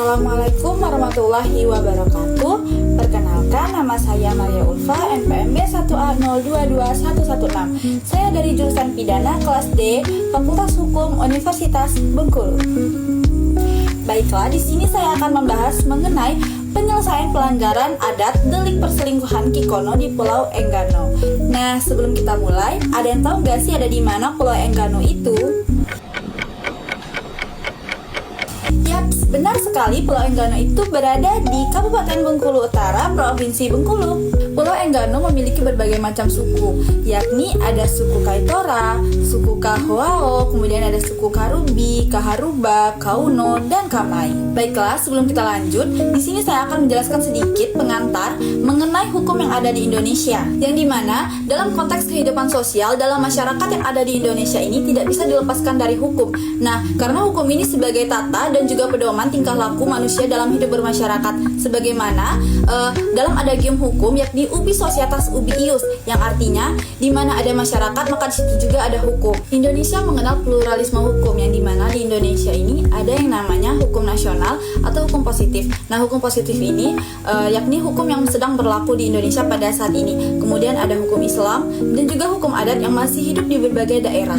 Assalamualaikum warahmatullahi wabarakatuh. Perkenalkan, nama saya Maria Ulfa, NPM B1A022116. Saya dari jurusan Pidana kelas D, Fakultas Hukum Universitas Bengkulu. Baiklah, di sini saya akan membahas mengenai penyelesaian pelanggaran adat delik perselingkuhan Kikono di Pulau Enggano. Nah, sebelum kita mulai, ada yang tahu gak sih ada di mana Pulau Enggano itu? Yaps, benar sekali, Pulau Enggano itu berada di Kabupaten Bengkulu Utara, Provinsi Bengkulu. Pulau Enggano memiliki berbagai macam suku, yakni ada suku Kaitora, suku Kahoao, kemudian ada suku Karubi, Kaharuba, Kauno, dan Kamai. Baiklah, sebelum kita lanjut, di sini saya akan menjelaskan sedikit pengantar mengenai hukum yang ada di Indonesia, yang dimana dalam konteks kehidupan sosial dalam masyarakat yang ada di Indonesia ini tidak bisa dilepaskan dari hukum. Nah, karena hukum ini sebagai tata dan juga pedoman tingkah laku manusia dalam hidup bermasyarakat, sebagaimana dalam adagium hukum yakni ubi societas ubi ius, yang artinya di mana ada masyarakat maka di situ juga ada hukum. Indonesia mengenal pluralisme hukum, yang dimana di Indonesia ini ada yang namanya hukum nasional atau hukum positif. Nah, hukum positif ini yakni hukum yang sedang berlaku di Indonesia pada saat ini. Kemudian ada hukum Islam dan juga hukum adat yang masih hidup di berbagai daerah.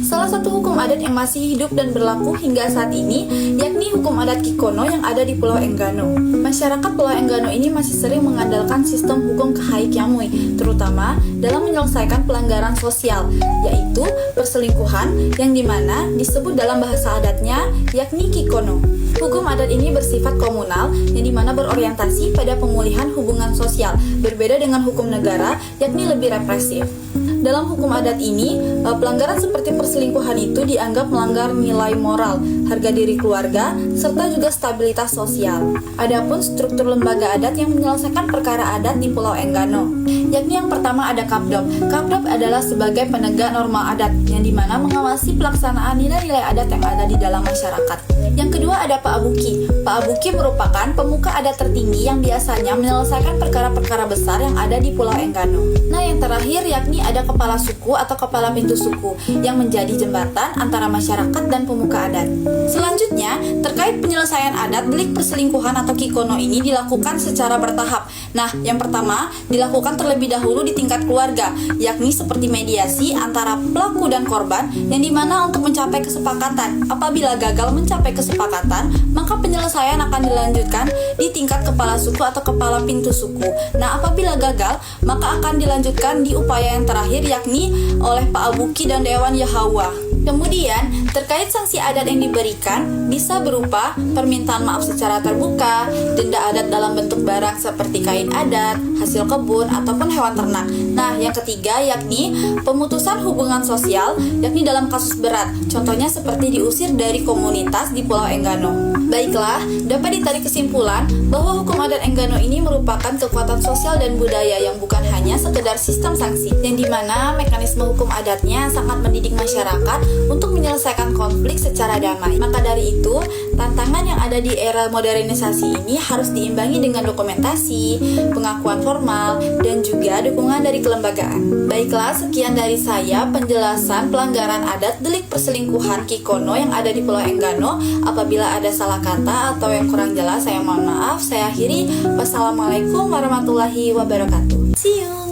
Salah satu hukum adat yang masih hidup dan berlaku hingga saat ini yakni hukum adat Kikono yang ada di Pulau Enggano. Masyarakat Pulau Enggano ini masih sering mengandalkan sistem hukum Kahai Kiamui, terutama dalam menyelesaikan pelanggaran sosial, yaitu perselingkuhan, yang dimana disebut dalam bahasa adatnya yakni Kikono. Hukum adat ini bersifat komunal, yang dimana berorientasi pada pemulihan hubungan sosial, berbeda dengan hukum negara yakni lebih represif. Dalam hukum adat ini, pelanggaran seperti perselingkuhan itu dianggap melanggar nilai moral, harga diri keluarga, serta juga stabilitas sosial. Adapun struktur lembaga adat yang menyelesaikan perkara adat di Pulau Enggano, yakni yang pertama ada Kapdop. Kapdop adalah sebagai penegak norma adat, yang dimana mengawasi pelaksanaan nilai-nilai adat yang ada di dalam masyarakat. Yang kedua ada Pak Abuki. Pak Abuki merupakan pemuka adat tertinggi yang biasanya menyelesaikan perkara-perkara besar yang ada di Pulau Enggano. Nah, yang terakhir yakni ada kepala suku atau kepala pintu suku yang menjadi jembatan antara masyarakat dan pemuka adat. Selanjutnya, terkait penyelesaian adat delik perselingkuhan atau Kikono ini dilakukan secara bertahap. Nah, yang pertama dilakukan terlebih dahulu di tingkat keluarga, yakni seperti mediasi antara pelaku dan korban, yang dimana untuk mencapai kesepakatan. Apabila gagal mencapai kesepakatan, maka penyelesaian akan dilanjutkan di tingkat kepala suku atau kepala pintu suku. Nah, apabila gagal, maka akan dilanjutkan di upaya yang terakhir, yakni oleh Pak Abuki dan Dewan Yahawa. Kemudian, terkait sanksi adat yang diberikan bisa berupa permintaan maaf secara terbuka, denda adat dalam bentuk barang seperti kain adat, hasil kebun, ataupun hewan ternak. Nah, yang ketiga yakni pemutusan hubungan sosial, yakni dalam kasus berat. Contohnya seperti diusir dari komunitas di Pulau Enggano. Baiklah, dapat ditarik kesimpulan bahwa hukum adat Enggano ini merupakan kekuatan sosial dan budaya yang bukan hanya sekedar sistem sanksi, yang dimana mekanisme hukum adatnya sangat mendidik masyarakat untuk menyelesaikan konflik secara damai. Maka dari itu, tantangan yang ada di era modernisasi ini harus diimbangi dengan dokumentasi, pengakuan formal, dan juga dukungan dari kelembagaan. Baiklah, sekian dari saya penjelasan pelanggaran adat delik perselingkuhan Kikono yang ada di Pulau Enggano. Apabila ada salah kata atau yang kurang jelas, saya mohon maaf. Saya akhiri. Wassalamualaikum warahmatullahi wabarakatuh. See you.